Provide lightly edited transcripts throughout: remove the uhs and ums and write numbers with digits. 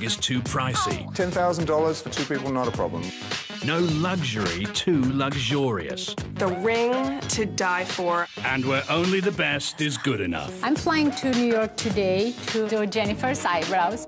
is too pricey. $10,000 for two people, not a problem. No luxury too luxurious. The ring to die for. And where only the best is good enough. I'm flying to New York today to do Jennifer's eyebrows.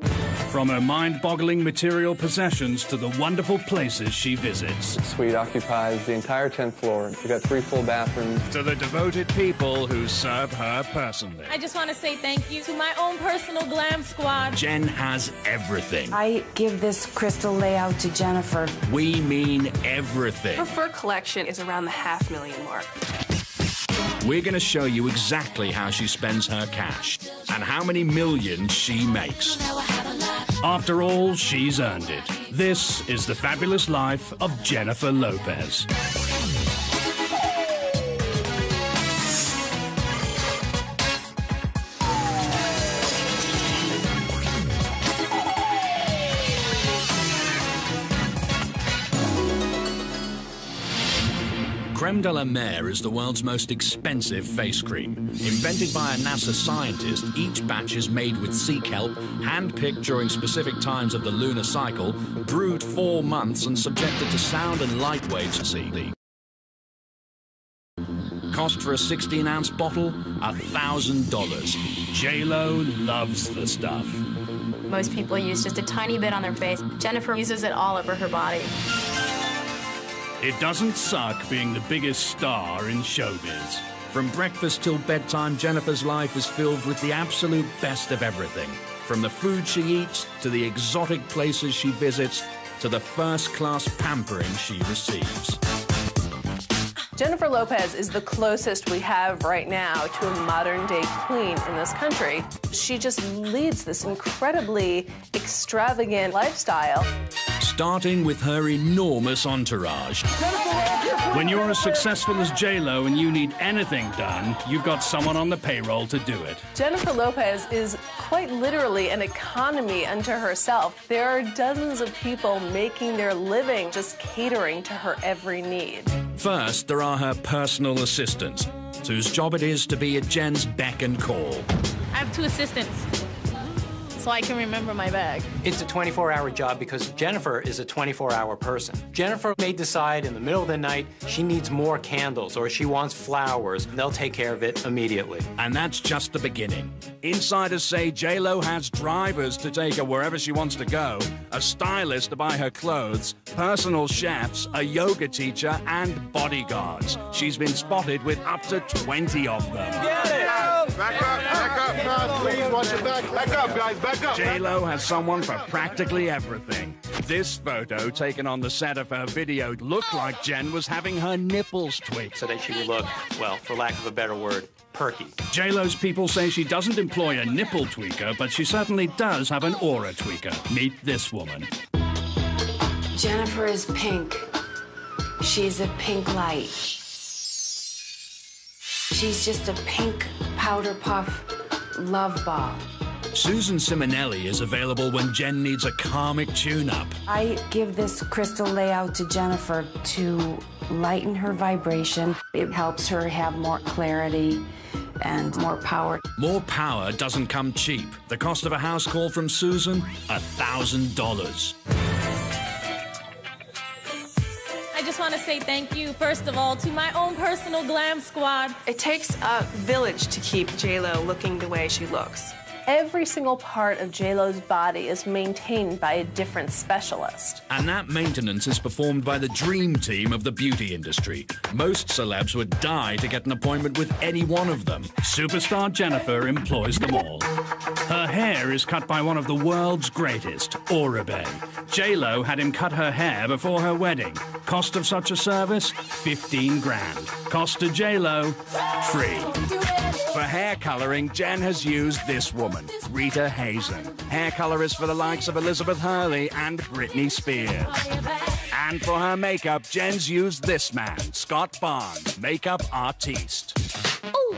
From her mind-boggling material possessions to the wonderful places she visits. The suite occupies the entire 10th floor. We've got 3 full bathrooms. To the devoted people who serve her personally. I just want to say thank you to my own personal glam squad. Jen has everything. I give this crystal layout to Jennifer. We mean everything. Her fur collection is around the $500,000 mark. We're going to show you exactly how she spends her cash and how many millions she makes. After all, she's earned it. This is the fabulous life of Jennifer Lopez. Creme de la Mer is the world's most expensive face cream. Invented by a NASA scientist, each batch is made with sea kelp, hand-picked during specific times of the lunar cycle, brewed 4 months and subjected to sound and light waves to see. Cost for a 16-ounce bottle? $1,000. J-Lo loves the stuff. Most people use just a tiny bit on their face. Jennifer uses it all over her body. It doesn't suck being the biggest star in showbiz. From breakfast till bedtime, Jennifer's life is filled with the absolute best of everything. From the food she eats, to the exotic places she visits, to the first-class pampering she receives. Jennifer Lopez is the closest we have right now to a modern-day queen in this country. She just leads this incredibly extravagant lifestyle. Starting with her enormous entourage. When you're as successful as J-Lo and you need anything done, you've got someone on the payroll to do it. Jennifer Lopez is quite literally an economy unto herself. There are dozens of people making their living just catering to her every need. First, there are her personal assistants, whose job it is to be at Jen's beck and call. I have 2 assistants, so I can remember my bag. It's a 24-hour job because Jennifer is a 24-hour person. Jennifer may decide in the middle of the night she needs more candles or she wants flowers. They'll take care of it immediately. And that's just the beginning. Insiders say J-Lo has drivers to take her wherever she wants to go, a stylist to buy her clothes, personal chefs, a yoga teacher, and bodyguards. She's been spotted with up to 20 of them. Get it! Back up, no, please, watch your back. Back up, guys, back up. J-Lo has someone for practically everything. This photo, taken on the set of her video, looked like Jen was having her nipples tweaked. So that she would look, well, for lack of a better word, perky. J-Lo's people say she doesn't employ a nipple tweaker, but she certainly does have an aura tweaker. Meet this woman. Jennifer is pink. She's a pink light. She's just a pink powder puff love ball. Susan Simonelli is available when Jen needs a karmic tune-up. I give this crystal layout to Jennifer to lighten her vibration. It helps her have more clarity and more power. More power doesn't come cheap. The cost of a house call from Susan? $1,000. I just want to say thank you, first of all, to my own personal glam squad. It takes a village to keep J-Lo looking the way she looks. Every single part of J-Lo's body is maintained by a different specialist. And that maintenance is performed by the dream team of the beauty industry. Most celebs would die to get an appointment with any one of them. Superstar Jennifer employs them all. Her hair is cut by one of the world's greatest, Oribe. J-Lo had him cut her hair before her wedding. Cost of such a service? 15 grand. Cost to J-Lo? Free. For hair coloring, Jen has used this woman, Rita Hazen. Hair colorist for the likes of Elizabeth Hurley and Britney Spears. And for her makeup, Jen's used this man, Scott Barnes, makeup artiste.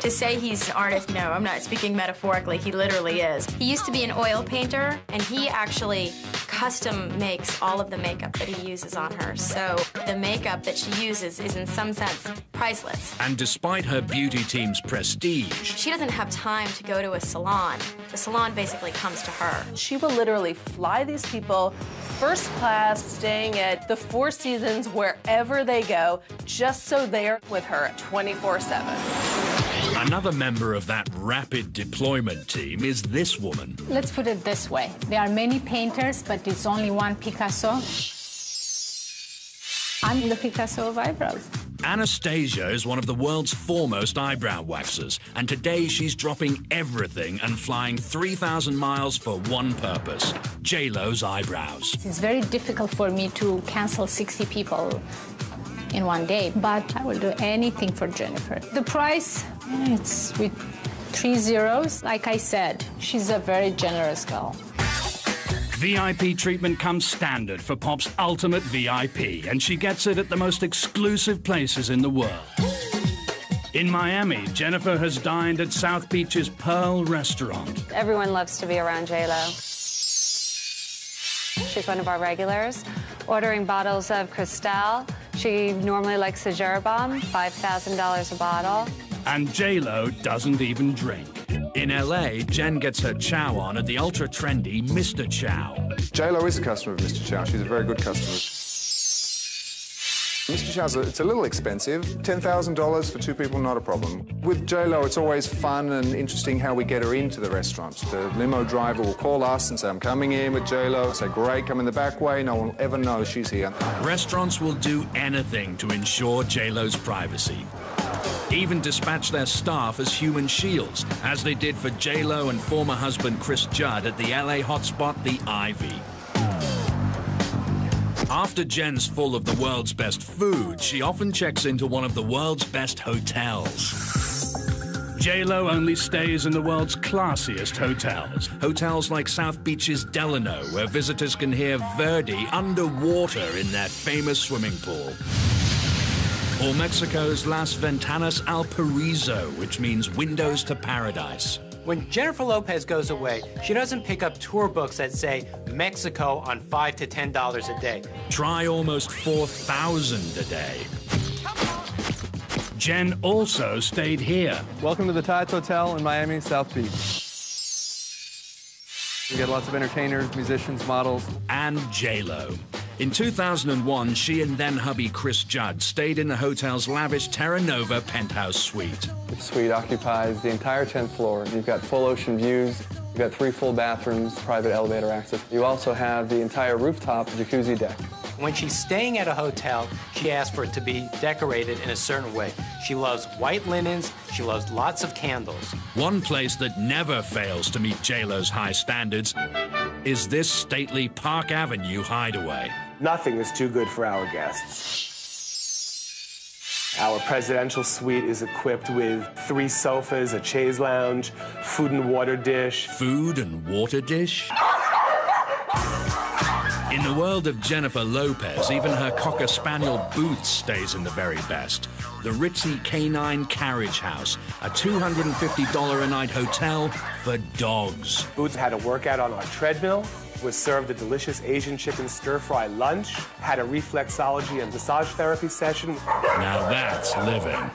To say he's an artist, no, I'm not speaking metaphorically. He literally is. He used to be an oil painter, and he actually custom makes all of the makeup that he uses on her, so the makeup that she uses is in some sense priceless. And despite her beauty team's prestige, she doesn't have time to go to a salon. The salon basically comes to her. She will literally fly these people first class, staying at the Four Seasons wherever they go, just so they're with her 24/7. Another member of that rapid deployment team is this woman. Let's put it this way. There are many painters, but it's only one Picasso. I'm the Picasso of eyebrows. Anastasia is one of the world's foremost eyebrow waxers, and today she's dropping everything and flying 3,000 miles for one purpose: J-Lo's eyebrows. It's very difficult for me to cancel 60 people in one day, but I will do anything for Jennifer. The price, it's with 3 zeros. Like I said, she's a very generous girl. VIP treatment comes standard for Pop's ultimate VIP, and she gets it at the most exclusive places in the world. In Miami, Jennifer has dined at South Beach's Pearl restaurant. Everyone loves to be around J-Lo. She's one of our regulars, ordering bottles of Cristal. She normally likes the Jerbom, $5,000 a bottle. And J-Lo doesn't even drink. In LA, Jen gets her chow on at the ultra-trendy Mr. Chow. J-Lo is a customer of Mr. Chow. She's a very good customer. Mr. Chow's it's a little expensive. $10,000 for 2 people, not a problem. With J-Lo, it's always fun and interesting how we get her into the restaurant. The limo driver will call us and say, I'm coming in with J-Lo. I say, great, come in the back way. No one will ever know she's here. Restaurants will do anything to ensure J-Lo's privacy. Even dispatch their staff as human shields, as they did for J-Lo and former husband Chris Judd at the LA hotspot, the Ivy. After Jen's full of the world's best food, she often checks into one of the world's best hotels. J-Lo only stays in the world's classiest hotels. Hotels like South Beach's Delano, where visitors can hear Verdi underwater in their famous swimming pool. Or Mexico's Las Ventanas al Paraíso, which means windows to paradise. When Jennifer Lopez goes away, she doesn't pick up tour books that say Mexico on $5 to $10 a day. Try almost 4,000 a day. Jen also stayed here. Welcome to the Tides Hotel in Miami, South Beach. We get lots of entertainers, musicians, models. And J-Lo. In 2001, she and then-hubby Chris Judd stayed in the hotel's lavish Terra Nova penthouse suite. The suite occupies the entire 10th floor. You've got full ocean views. You've got 3 full bathrooms, private elevator access. You also have the entire rooftop jacuzzi deck. When she's staying at a hotel, she asks for it to be decorated in a certain way. She loves white linens. She loves lots of candles. One place that never fails to meet J-Lo's high standards is this stately Park Avenue hideaway. Nothing is too good for our guests. Our presidential suite is equipped with 3 sofas, a chaise lounge, food and water dish. Food and water dish? In the world of Jennifer Lopez, even her Cocker Spaniel Boots stays in the very best. The ritzy Canine Carriage House, a $250 a night hotel for dogs. Boots had a workout on our treadmill, was served a delicious Asian chicken stir-fry lunch, had a reflexology and massage therapy session. Now that's living.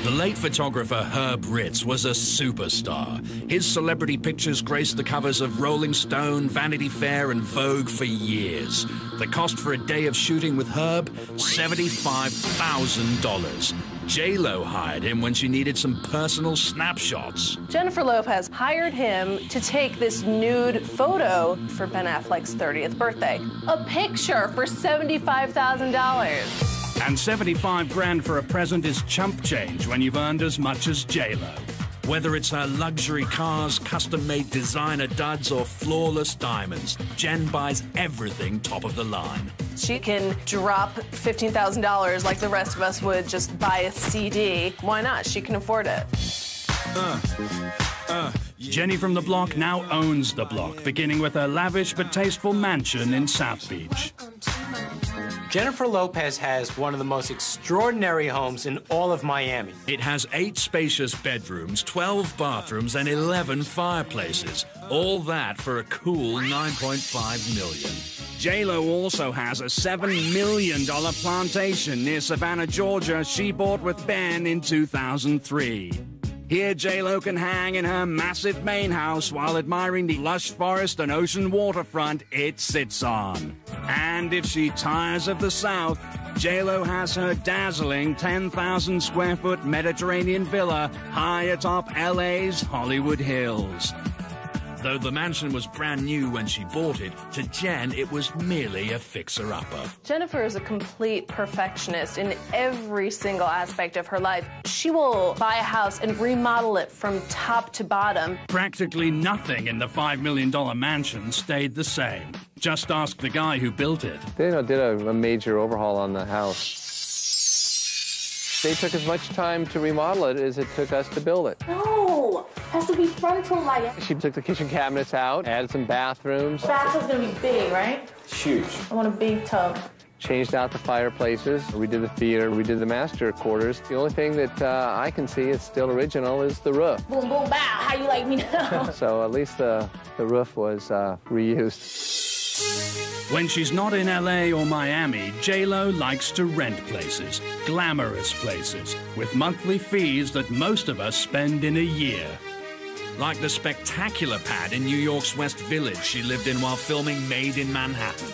The late photographer Herb Ritz was a superstar. His celebrity pictures graced the covers of Rolling Stone, Vanity Fair, and Vogue for years. The cost for a day of shooting with Herb, $75,000. J-Lo hired him when she needed some personal snapshots. Jennifer Lopez hired him to take this nude photo for Ben Affleck's 30th birthday. A picture for $75,000. And $75 grand for a present is chump change when you've earned as much as J-Lo. Whether it's her luxury cars, custom-made designer duds, or flawless diamonds, Jen buys everything top of the line. She can drop $15,000 like the rest of us would just buy a CD. Why not? She can afford it. Jenny from the block now owns the block, beginning with her lavish but tasteful mansion in South Beach. Jennifer Lopez has one of the most extraordinary homes in all of Miami. It has 8 spacious bedrooms, 12 bathrooms, and 11 fireplaces. All that for a cool $9.5 million. J-Lo also has a $7 million plantation near Savannah, Georgia she bought with Ben in 2003. Here, J-Lo can hang in her massive main house while admiring the lush forest and ocean waterfront it sits on. And if she tires of the South, J-Lo has her dazzling 10,000 square foot Mediterranean villa high atop LA's Hollywood Hills. Though the mansion was brand new when she bought it, to Jen it was merely a fixer-upper. Jennifer is a complete perfectionist in every single aspect of her life. She will buy a house and remodel it from top to bottom. Practically nothing in the $5 million mansion stayed the same. Just ask the guy who built it. They did a major overhaul on the house. They took as much time to remodel it as it took us to build it. No, it has to be frontal lighting. She took the kitchen cabinets out, added some bathrooms. The bathroom's gonna be big, right? It's huge. I want a big tub. Changed out the fireplaces. We did the theater. We did the master quarters. The only thing that I can see is still original is the roof. Boom, boom, bow. How you like me now? So at least the roof was reused. When she's not in LA or Miami, J-Lo likes to rent places, glamorous places, with monthly fees that most of us spend in a year. Like the spectacular pad in New York's West Village she lived in while filming Made in Manhattan.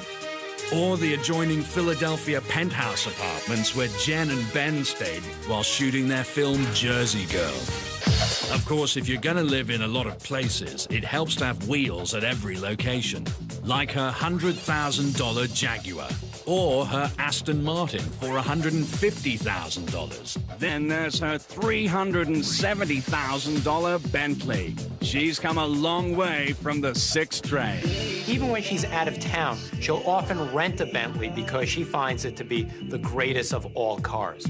Or the adjoining Philadelphia penthouse apartments where Jen and Ben stayed while shooting their film Jersey Girl. Of course, if you're going to live in a lot of places, it helps to have wheels at every location. Like her $100,000 Jaguar, or her Aston Martin for $150,000. Then there's her $370,000 Bentley. She's come a long way from the 6th train. Even when she's out of town, she'll often rent a Bentley because she finds it to be the greatest of all cars.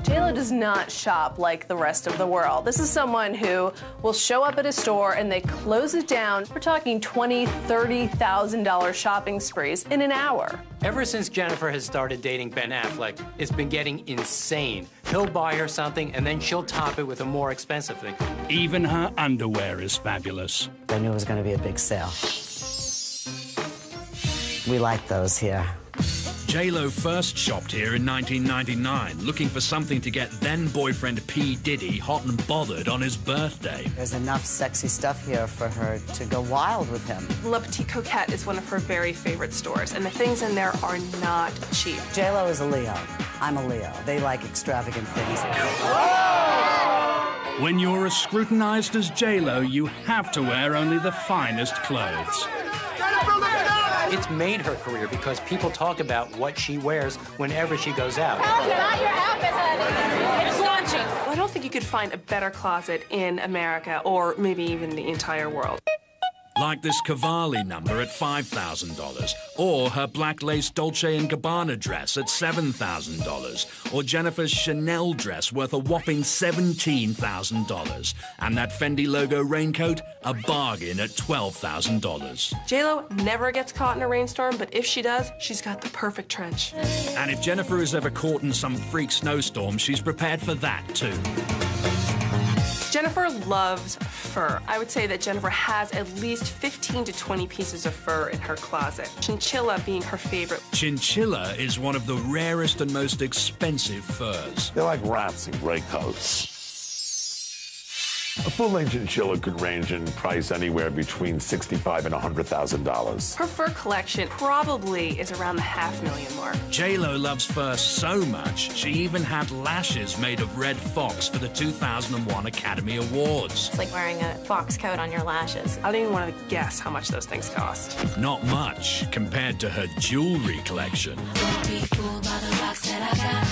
J-Lo does not shop like the rest of the world. This is someone who will show up at a store and they close it down. We're talking $20,000, $30,000 shopping sprees in an hour. Ever since Jennifer has started dating Ben Affleck, it's been getting insane. He'll buy her something and then she'll top it with a more expensive thing. Even her underwear is fabulous. I knew it was going to be a big sale. We like those here. J-Lo first shopped here in 1999, looking for something to get then-boyfriend P. Diddy hot and bothered on his birthday. There's enough sexy stuff here for her to go wild with him. La Petite Coquette is one of her very favorite stores, and the things in there are not cheap. J-Lo is a Leo. I'm a Leo. They like extravagant things. When you're as scrutinized as J-Lo, you have to wear only the finest clothes. It's made her career because people talk about what she wears whenever she goes out. Not your outfit, honey. It's launching. Well, I don't think you could find a better closet in America, or maybe even the entire world. Like this Cavalli number at $5,000, or her black lace Dolce & Gabbana dress at $7,000, or Jennifer's Chanel dress worth a whopping $17,000, and that Fendi logo raincoat, a bargain at $12,000. J-Lo never gets caught in a rainstorm, but if she does, she's got the perfect trench. And if Jennifer is ever caught in some freak snowstorm, she's prepared for that too. Jennifer loves fur. I would say that Jennifer has at least 15 to 20 pieces of fur in her closet, chinchilla being her favorite. Chinchilla is one of the rarest and most expensive furs. They're like rats in gray coats. A full-length chinchilla could range in price anywhere between $65,000 and $100,000. Her fur collection probably is around the $500,000 mark. J-Lo loves fur so much, she even had lashes made of red fox for the 2001 Academy Awards. It's like wearing a fox coat on your lashes. I don't even want to guess how much those things cost. Not much compared to her jewelry collection. Don't be fooled by the rocks that I got.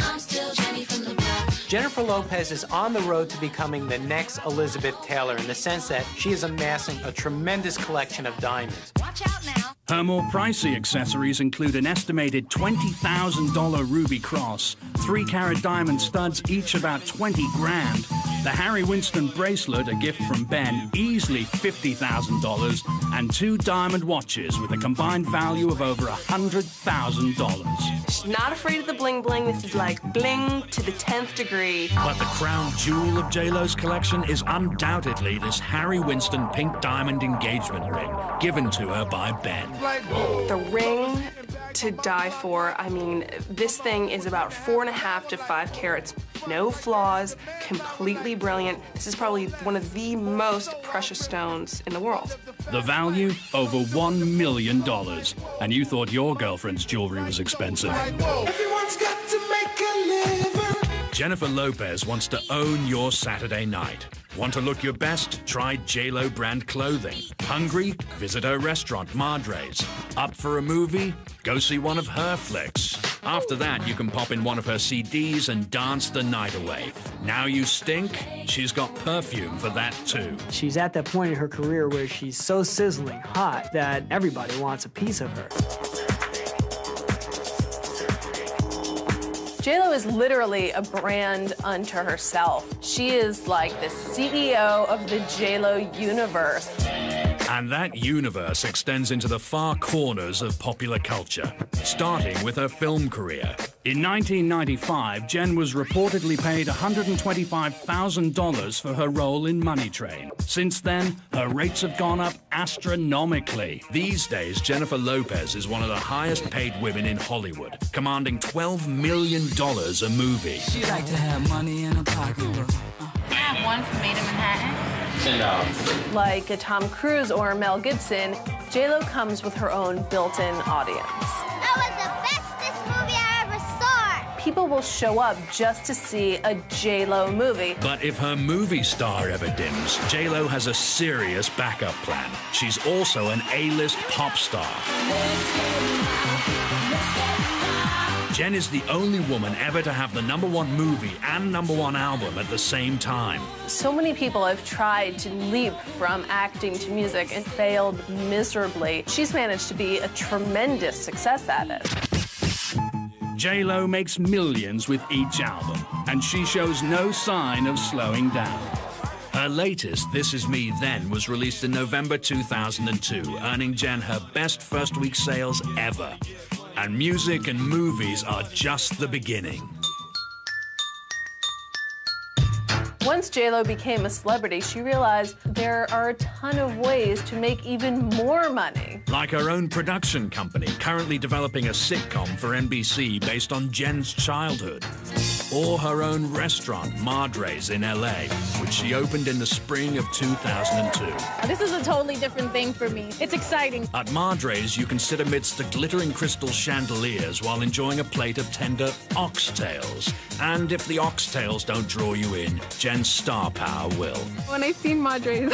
I'm still Jenny from the block. Jennifer Lopez is on the road to becoming the next Elizabeth Taylor in the sense that she is amassing a tremendous collection of diamonds. Watch out now. Her more pricey accessories include an estimated $20,000 ruby cross, 3-carat diamond studs, each about 20 grand, the Harry Winston bracelet, a gift from Ben, easily $50,000, and 2 diamond watches with a combined value of over $100,000. She's not afraid of the bling bling. This is like bling to the 10th degree. But the crown jewel of J-Lo's collection is undoubtedly this Harry Winston pink diamond engagement ring, given to her by Ben. The ring to die for. I mean, this thing is about 4.5 to 5 carats. No flaws, completely brilliant. This is probably one of the most precious stones in the world. The value, over $1 million. And you thought your girlfriend's jewelry was expensive. Everyone's got to make a living. Jennifer Lopez wants to own your Saturday night. Want to look your best? Try J-Lo brand clothing. Hungry? Visit her restaurant, Madre's. Up for a movie? Go see one of her flicks. After that, you can pop in one of her CDs and dance the night away. Now you stink? She's got perfume for that too. She's at that point in her career where she's so sizzling hot that everybody wants a piece of her. J-Lo is literally a brand unto herself. She is like the CEO of the J-Lo universe. And that universe extends into the far corners of popular culture, starting with her film career. In 1995, Jen was reportedly paid $125,000 for her role in Money Train. Since then, her rates have gone up astronomically. These days, Jennifer Lopez is one of the highest paid women in Hollywood, commanding $12 million a movie. She like to have money in her pocketbook. I have one from Made in Manhattan. Like a Tom Cruise or a Mel Gibson, J-Lo comes with her own built-in audience. That was the bestest movie I ever saw. People will show up just to see a J-Lo movie. But if her movie star ever dims, J-Lo has a serious backup plan. She's also an A-list pop star. Jen is the only woman ever to have the #1 movie and #1 album at the same time. So many people have tried to leap from acting to music and failed miserably. She's managed to be a tremendous success at it. J-Lo makes millions with each album, and she shows no sign of slowing down. Her latest, This Is Me Then, was released in November 2002, earning Jen her best first-week sales ever. And music and movies are just the beginning. Once J-Lo became a celebrity, she realized there are a ton of ways to make even more money. Like her own production company, currently developing a sitcom for NBC based on Jen's childhood. Or her own restaurant, Madre's in LA, which she opened in the spring of 2002. This is a totally different thing for me. It's exciting. At Madre's, you can sit amidst the glittering crystal chandeliers while enjoying a plate of tender oxtails. And if the oxtails don't draw you in, Jen's star power will. When I seen Madre's,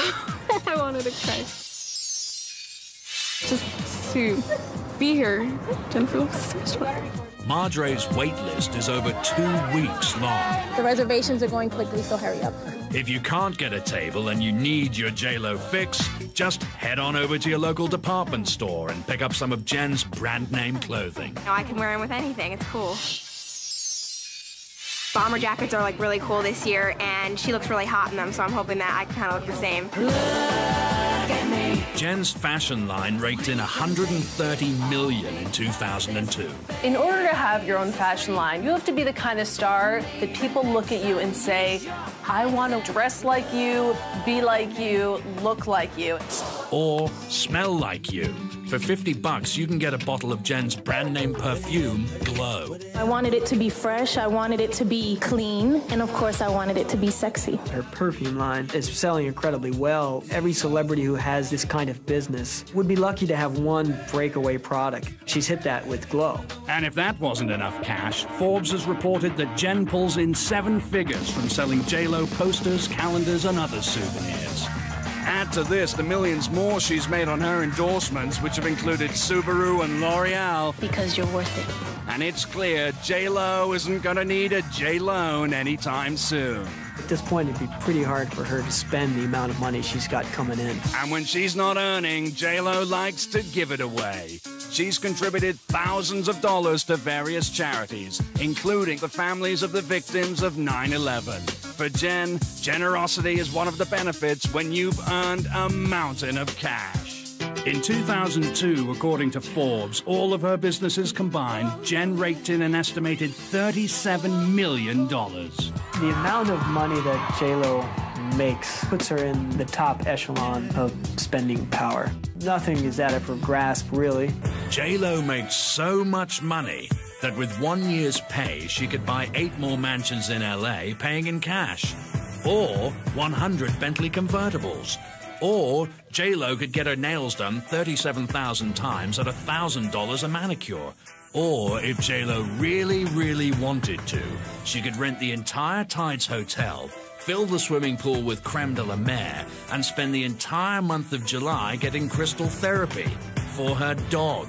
I wanted to cry. Just to be here, Jennifer Lopez restaurant. Madre's wait list is over 2 weeks long. The reservations are going quickly, so hurry up. If you can't get a table and you need your J-Lo fix, just head on over to your local department store and pick up some of Jen's brand name clothing. I can wear them with anything. It's cool. Bomber jackets are like really cool this year, and she looks really hot in them, so I'm hoping that I can kind of look the same. Jen's fashion line raked in $130 million in 2002. In order to have your own fashion line, you have to be the kind of star that people look at you and say, I want to dress like you, be like you, look like you. Or smell like you. For $50, you can get a bottle of Jen's brand name perfume, Glow. I wanted it to be fresh, I wanted it to be clean, and of course I wanted it to be sexy. Her perfume line is selling incredibly well. Every celebrity who has this kind of business would be lucky to have one breakaway product. She's hit that with Glow. And if that wasn't enough cash, Forbes has reported that Jen pulls in 7 figures from selling J-Lo posters, calendars, and other souvenirs. Add to this the millions more she's made on her endorsements, which have included Subaru and L'Oreal. Because you're worth it. And it's clear J-Lo isn't gonna need a J-Loan anytime soon. At this point, it'd be pretty hard for her to spend the amount of money she's got coming in. And when she's not earning, J-Lo likes to give it away. She's contributed thousands of dollars to various charities, including the families of the victims of 9/11. For Jen, generosity is one of the benefits when you've earned a mountain of cash. In 2002, according to Forbes, all of her businesses combined, Jen raked in an estimated $37 million. The amount of money that J-Lo makes puts her in the top echelon of spending power. Nothing is out of her grasp, really. J-Lo makes so much money that with 1 year's pay, she could buy 8 more mansions in LA paying in cash, or 100 Bentley convertibles. Or J-Lo could get her nails done 37,000 times at $1,000 a manicure. Or if J-Lo really, really wanted to, she could rent the entire Tides Hotel, fill the swimming pool with creme de la mer, and spend the entire month of July getting crystal therapy for her dog.